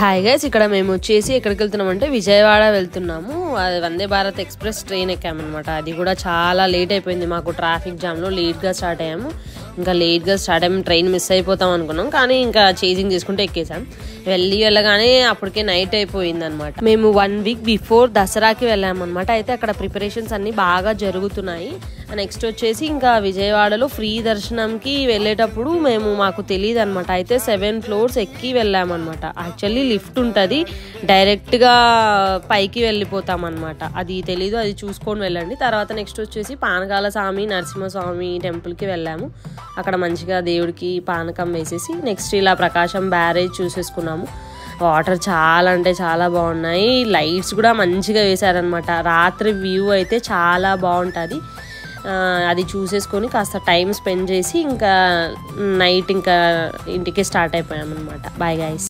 Hi guys, ఇక్కడ మేము వచ్చేసి ఎక్కడికి వెళ్తున్నామంటే విజయవాడ వెళ్తున్నాము. అది వందే భారత్ ఎక్స్ప్రెస్ ట్రైన్ ఎక్కామన్నమాట. అది కూడా చాలా లేట్ అయిపోయింది. మాకు ట్రాఫిక్ జామ్లో లేట్గా స్టార్ట్ అయ్యాము. ఇంకా లేట్గా స్టార్ట్ అయ్యాము, ట్రైన్ మిస్ అయిపోతాం అనుకున్నాం. కానీ ఇంకా చేజింగ్ చేసుకుంటే ఎక్కేసాం. వెళ్ళగానే అప్పటికే నైట్ అయిపోయింది అనమాట. మేము 1 వీక్ బిఫోర్ దసరాకి వెళ్ళామన్నమాట. అయితే అక్కడ ప్రిపరేషన్స్ అన్నీ బాగా జరుగుతున్నాయి. నెక్స్ట్ వచ్చేసి ఇంకా విజయవాడలో ఫ్రీ దర్శనంకి వెళ్ళేటప్పుడు మాకు తెలియదు అనమాట. అయితే 7 ఫ్లోర్స్ ఎక్కి వెళ్ళామన్నమాట. యాక్చువల్లీ లిఫ్ట్ ఉంటుంది, డైరెక్ట్గా పైకి వెళ్ళిపోతాం అనమాట. అది తెలీదు, అది చూసుకొని వెళ్ళండి. తర్వాత నెక్స్ట్ వచ్చేసి పానకాల స్వామి నరసింహస్వామి టెంపుల్కి వెళ్ళాము. అక్కడ మంచిగా దేవుడికి పానకం వేసేసి నెక్స్ట్ ఇలా ప్రకాశం బ్యారేజ్ చూసేసుకున్నాము. వాటర్ చాలా అంటే చాలా బాగున్నాయి. లైట్స్ కూడా మంచిగా వేశారనమాట. రాత్రి వ్యూ అయితే చాలా బాగుంటుంది. అది చూసేసుకొని కాస్త టైం స్పెండ్ చేసి ఇంకా నైట్ ఇంకా ఇంటికి స్టార్ట్ అయిపోయామన్నమాట. Bye guys.